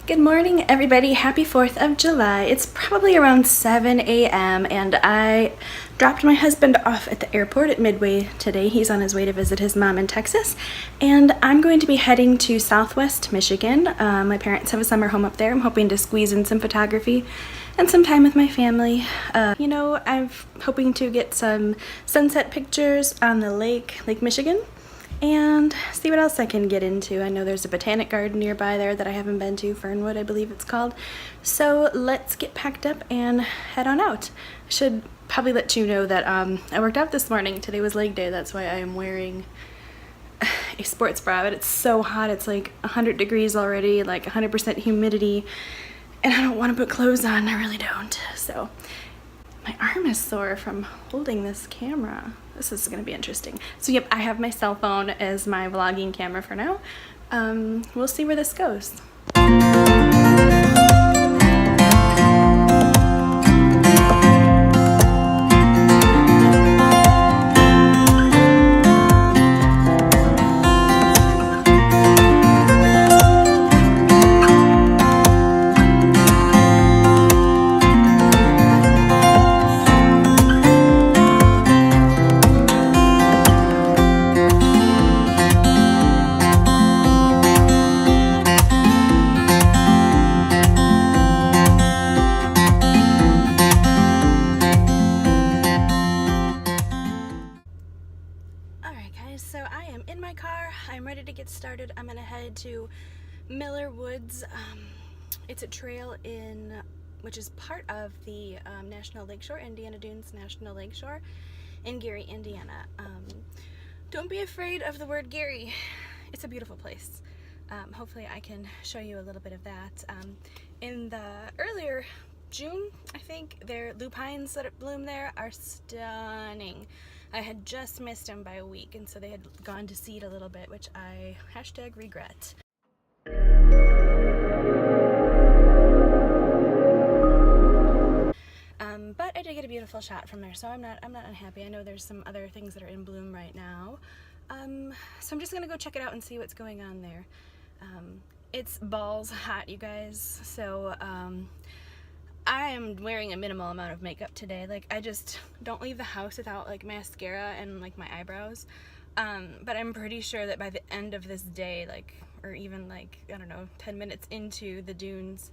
Good morning, everybody. Happy 4th of July. It's probably around 7 a.m. and I dropped my husband off at the airport at Midway today. He's on his way to visit his mom in Texas, and I'm going to be heading to Southwest Michigan. My parents have a summer home up there. I'm hoping to squeeze in some photography and some time with my family. I'm hoping to get some sunset pictures on the Lake Michigan, and see what else I can get into. I know there's a botanic garden nearby there that I haven't been to, Fernwood I believe it's called. So let's get packed up and head on out. I should probably let you know that I worked out this morning. Today was leg day, that's why I am wearing a sports bra, but it's so hot. It's like 100 degrees already, like 100% humidity, and I don't want to put clothes on. I really don't. So my arm is sore from holding this camera. This is going to be interesting. So yep, I have my cell phone as my vlogging camera for now. We'll see where this goes. So I am in my car. I'm ready to get started. I'm gonna head to Miller Woods. It's a trail which is part of the National Lakeshore, Indiana Dunes National Lakeshore in Gary, Indiana. Don't be afraid of the word Gary. It's a beautiful place. Hopefully I can show you a little bit of that. In the earlier June, I think, their lupines that bloom there are stunning. I had just missed them by a week, and so they had gone to seed a little bit, which I #regret. But I did get a beautiful shot from there, so I'm not unhappy. I know there's some other things that are in bloom right now. So I'm just gonna go check it out and see what's going on there. It's balls hot, you guys, so I am wearing a minimal amount of makeup today. Like, I just don't leave the house without like mascara and like my eyebrows. But I'm pretty sure that by the end of this day, or even I don't know, 10 minutes into the dunes,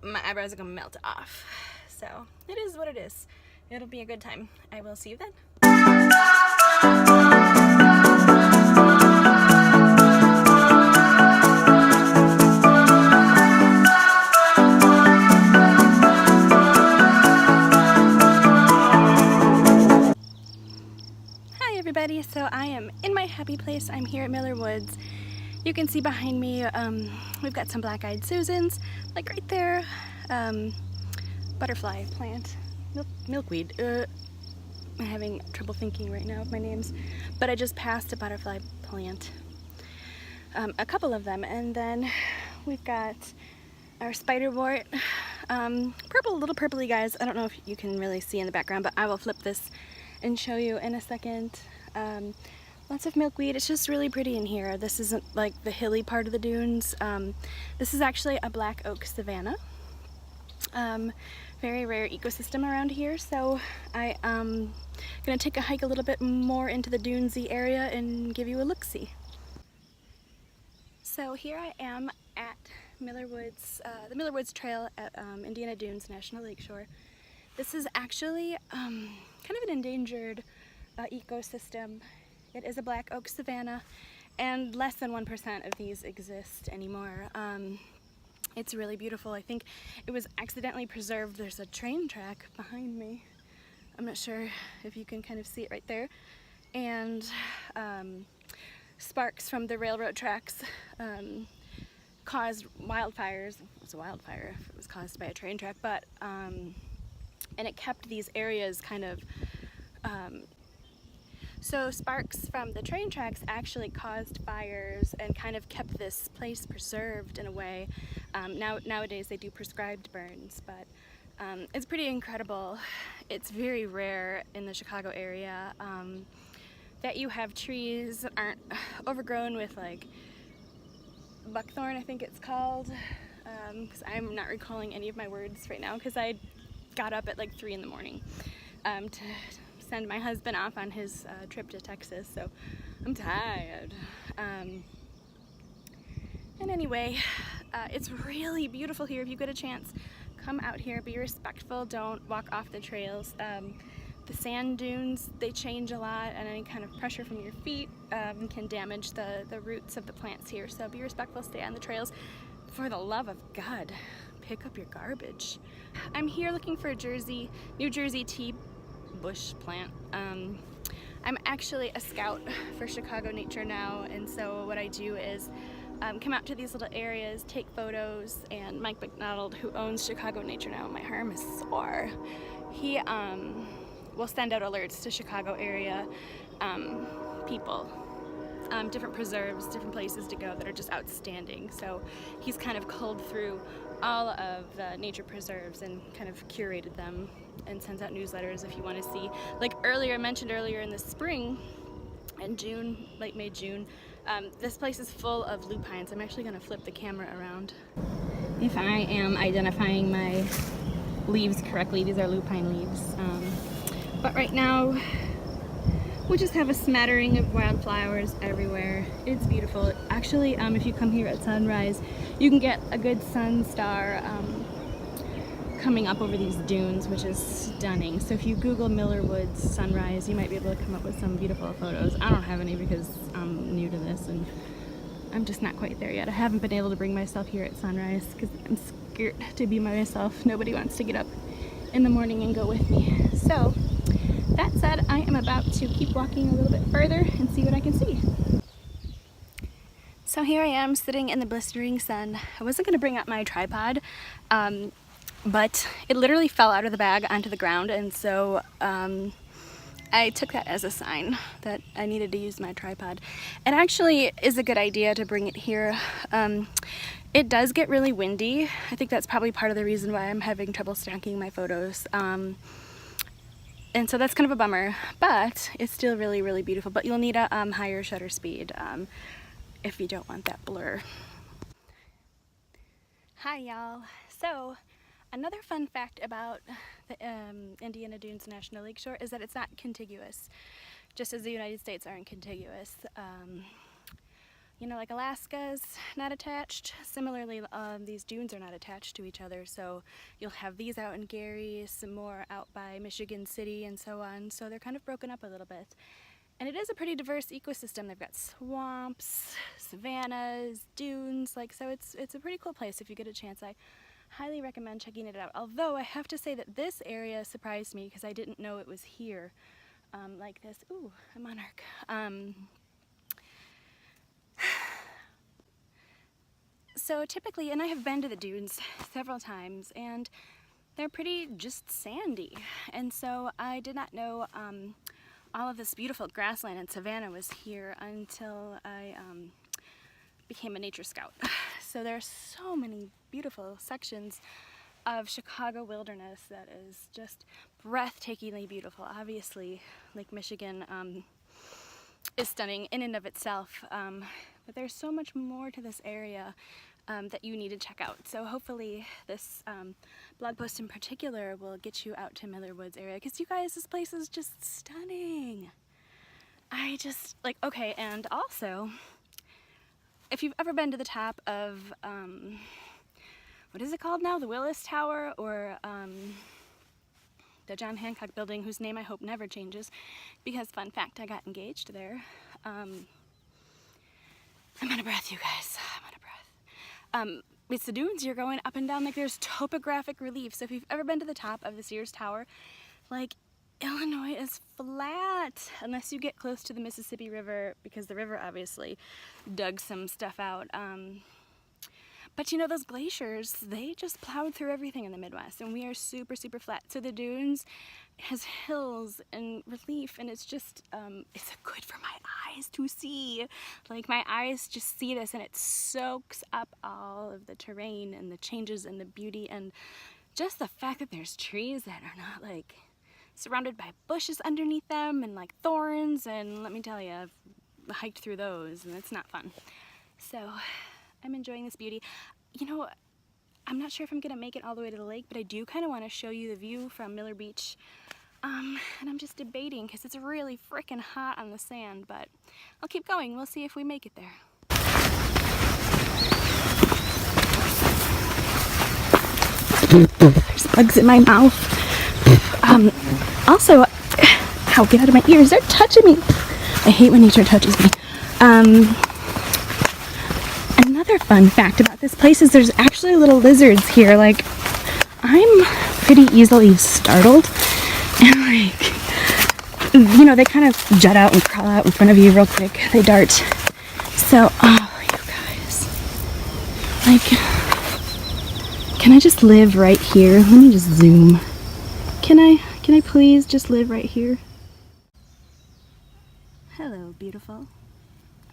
my eyebrows are gonna melt off. So it is what it is. It'll be a good time. I will see you then. So I am in my happy place. I'm here at Miller Woods. You can see behind me we've got some black-eyed Susans, like right there. Butterfly plant, milkweed. I'm having trouble thinking right now of my names, but I just passed a butterfly plant, a couple of them, and then we've got our spiderwort, purple, little purpley guys. I don't know if you can really see in the background, but I will flip this and show you in a second. Lots of milkweed. It's just really pretty in here. This isn't like the hilly part of the dunes. This is actually a black oak savanna. Very rare ecosystem around here, so I am gonna take a hike a little bit more into the dunesy area and give you a look-see. So here I am at Miller Woods, the Miller Woods Trail at Indiana Dunes National Lakeshore. This is actually kind of an endangered ecosystem. It is a black oak savanna, and less than 1% of these exist anymore. It's really beautiful. I think it was accidentally preserved. There's a train track behind me. I'm not sure if you can kind of see it right there. And sparks from the railroad tracks caused wildfires. It was a wildfire if it was caused by a train track, but and it kept these areas kind of so sparks from the train tracks actually caused fires and kind of kept this place preserved in a way. Nowadays they do prescribed burns, but it's pretty incredible. It's very rare in the Chicago area that you have trees that aren't overgrown with like buckthorn, I think it's called. because I'm not recalling any of my words right now because I got up at like 3 in the morning to send my husband off on his trip to Texas, so I'm tired. And anyway, it's really beautiful here. If you get a chance, come out here, be respectful, don't walk off the trails. The sand dunes, they change a lot, and any kind of pressure from your feet can damage the roots of the plants here. So be respectful, stay on the trails. For the love of God, pick up your garbage. I'm here looking for a New Jersey tea bush plant. I'm actually a scout for Chicago Nature now, and so what I do is come out to these little areas, take photos, and Mike McDonald, who owns Chicago Nature Now, my arm is sore, he will send out alerts to Chicago area people, different preserves, different places to go that are just outstanding. So he's kind of culled through all of the nature preserves and kind of curated them and sends out newsletters if you want to see. Like I mentioned earlier in the spring, in June, late May, June, this place is full of lupines. I'm actually going to flip the camera around. If I am identifying my leaves correctly, these are lupine leaves. But right now, we just have a smattering of wildflowers everywhere. It's beautiful. Actually, if you come here at sunrise, you can get a good sun star coming up over these dunes, which is stunning. So if you Google Miller Woods sunrise, you might be able to come up with some beautiful photos. I don't have any because I'm new to this and I'm just not quite there yet. I haven't been able to bring myself here at sunrise because I'm scared to be by myself. Nobody wants to get up in the morning and go with me. So that said, I am about to keep walking a little bit further and see what I can see. So here I am sitting in the blistering sun. I wasn't going to bring up my tripod, but it literally fell out of the bag onto the ground, and so I took that as a sign that I needed to use my tripod. It actually is a good idea to bring it here. It does get really windy. I think that's probably part of the reason why I'm having trouble stacking my photos. And so that's kind of a bummer, but it's still really, really beautiful. But you'll need a higher shutter speed if you don't want that blur. Hi y'all. So another fun fact about the Indiana Dunes National Lakeshore is that it's not contiguous, just as the United States aren't contiguous. You know, like Alaska's not attached. Similarly, these dunes are not attached to each other, so you'll have these out in Gary, some more out by Michigan City, and so on. So they're kind of broken up a little bit. And it is a pretty diverse ecosystem. They've got swamps, savannas, dunes, so it's a pretty cool place if you get a chance. I highly recommend checking it out. Although I have to say that this area surprised me because I didn't know it was here like this. Ooh, a monarch. So typically, and I have been to the dunes several times, and they're pretty just sandy. And so I did not know all of this beautiful grassland and savanna was here until I became a nature scout. So there are so many beautiful sections of Chicago wilderness that is just breathtakingly beautiful. Obviously, Lake Michigan is stunning in and of itself, but there's so much more to this area that you need to check out. So hopefully this blog post in particular will get you out to Miller Woods area, because you guys, this place is just stunning. I just okay, and also if you've ever been to the top of what is it called now, the Willis Tower, or the John Hancock building, whose name I hope never changes, because fun fact, I got engaged there. I'm out of breath, you guys. I'm out of breath. It's the dunes. You're going up and down, there's topographic relief. So if you've ever been to the top of the Sears Tower, Illinois is flat unless you get close to the Mississippi River, because the river obviously dug some stuff out. But you know, those glaciers, they just plowed through everything in the Midwest, and we are super, super flat. So the dunes has hills and relief, and it's just, it's good for my eyes to see. My eyes just see this, and it soaks up all of the terrain and the changes and the beauty, and just the fact that there's trees that are not surrounded by bushes underneath them and thorns, and let me tell you, I've hiked through those, and it's not fun. So I'm enjoying this beauty. You know, I'm not sure if I'm gonna make it all the way to the lake, but I do kind of want to show you the view from Miller Beach. And I'm just debating because it's really freaking hot on the sand, but I'll keep going. We'll see if we make it there. There's bugs in my mouth. Also, ow, get out of my ears. They're touching me. I hate when nature touches me. Another fun fact about this place is there's actually little lizards here. Like, I'm pretty easily startled. And like, you know, they kind of jut out and crawl out in front of you real quick. They dart. So, oh, you guys. Like, can I just live right here? Let me just zoom. Can I please just live right here? Hello, beautiful.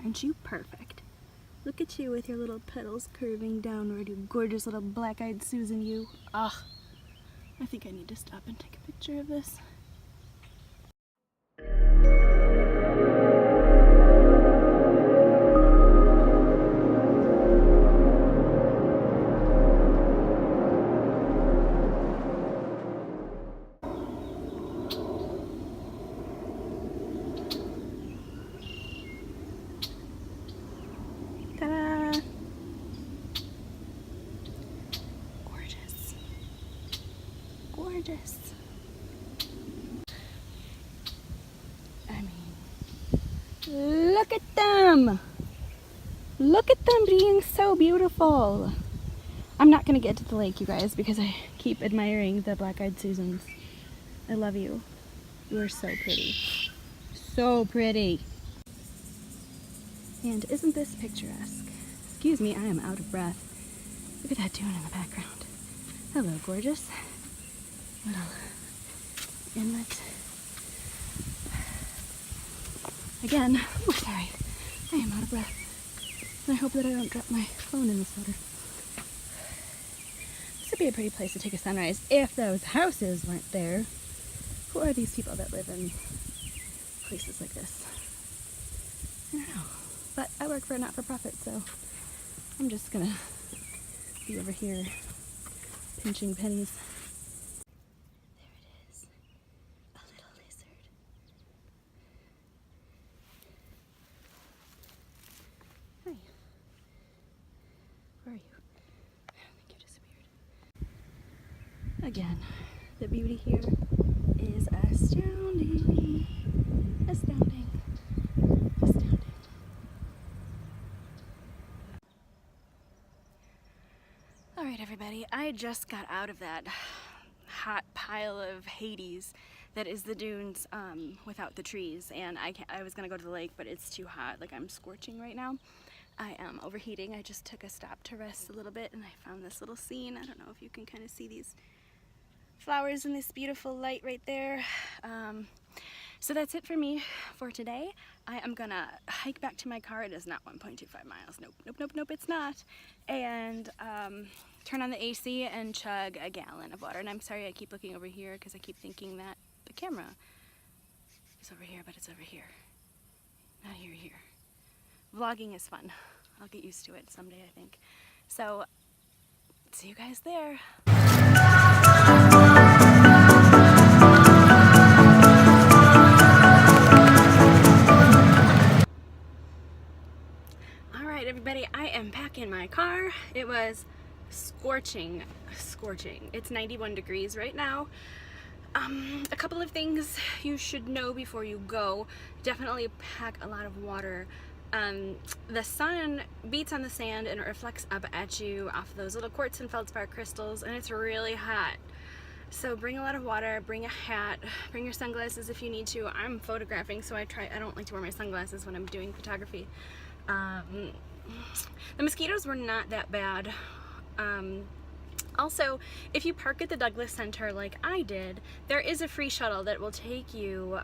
Aren't you perfect? Look at you with your little petals curving downward, you gorgeous little black-eyed Susan, you. Ugh. I think I need to stop and take a picture of this. Ta-da! Gorgeous. Gorgeous. I mean, look at them! Look at them being so beautiful! I'm not gonna get to the lake, you guys, because I keep admiring the black-eyed Susans. I love you. You are so pretty. So pretty! And isn't this picturesque? Excuse me, I am out of breath. Look at that dune in the background. Hello, gorgeous. Little inlet. Again, oh sorry, I am out of breath. And I hope that I don't drop my phone in this water. This would be a pretty place to take a sunrise if those houses weren't there. Who are these people that live in places like this? I don't know. But I work for a not-for-profit, so I'm just gonna be over here pinching pennies. There it is. A little lizard. Hi. Where are you? I think you disappeared. Again, the beauty here is astounding. Astounding. Astounding. Alright everybody, I just got out of that hot pile of Hades that is the dunes without the trees, and I was gonna go to the lake, but it's too hot. Like, I'm scorching right now. I am overheating. I just took a stop to rest a little bit, and I found this little scene. I don't know if you can kind of see these flowers and this beautiful light right there. So that's it for me for today. I am gonna hike back to my car. It is not 1.25 miles. Nope, nope, nope, nope, it's not. And turn on the AC and chug a gallon of water. And I'm sorry I keep looking over here because I keep thinking that the camera is over here, but it's over here. Not here, here. Vlogging is fun. I'll get used to it someday, I think. So, see you guys there. Alright everybody, I am back in my car. It was scorching. It's 91 degrees right now. A couple of things you should know before you go. Definitely pack a lot of water. The sun beats on the sand and it reflects up at you off those little quartz and feldspar crystals, and it's really hot. So bring a lot of water, bring a hat, bring your sunglasses if you need to. I'm photographing, so I don't like to wear my sunglasses when I'm doing photography. The mosquitoes were not that bad. Also, if you park at the Douglas Center like I did, there is a free shuttle that will take you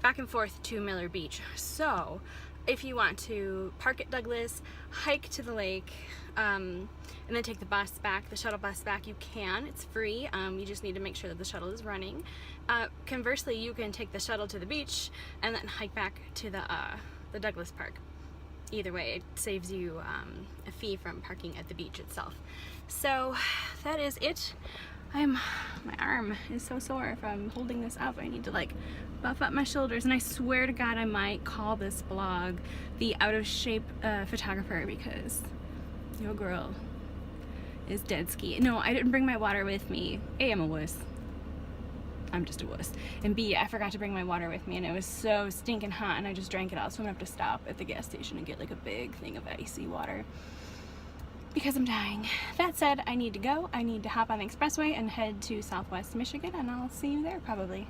back and forth to Miller Beach. So if you want to park at Douglas, hike to the lake, and then take the bus back, the shuttle bus back, you can. It's free. You just need to make sure that the shuttle is running. Conversely, you can take the shuttle to the beach and then hike back to the Douglas Park. either way, it saves you a fee from parking at the beach itself. So that is it. My arm is so sore from holding this up. I need to like buff up my shoulders, and I swear to God I might call this blog the Out of Shape Photographer, because your girl is dead ski. No, I didn't bring my water with me. A, I'm a wuss. I'm just a wuss. And B, I forgot to bring my water with me, and it was so stinking hot, and I just drank it all, so I'm gonna have to stop at the gas station and get like a big thing of icy water because I'm dying. That said, I need to go. I need to hop on the expressway and head to Southwest Michigan, and I'll see you there probably.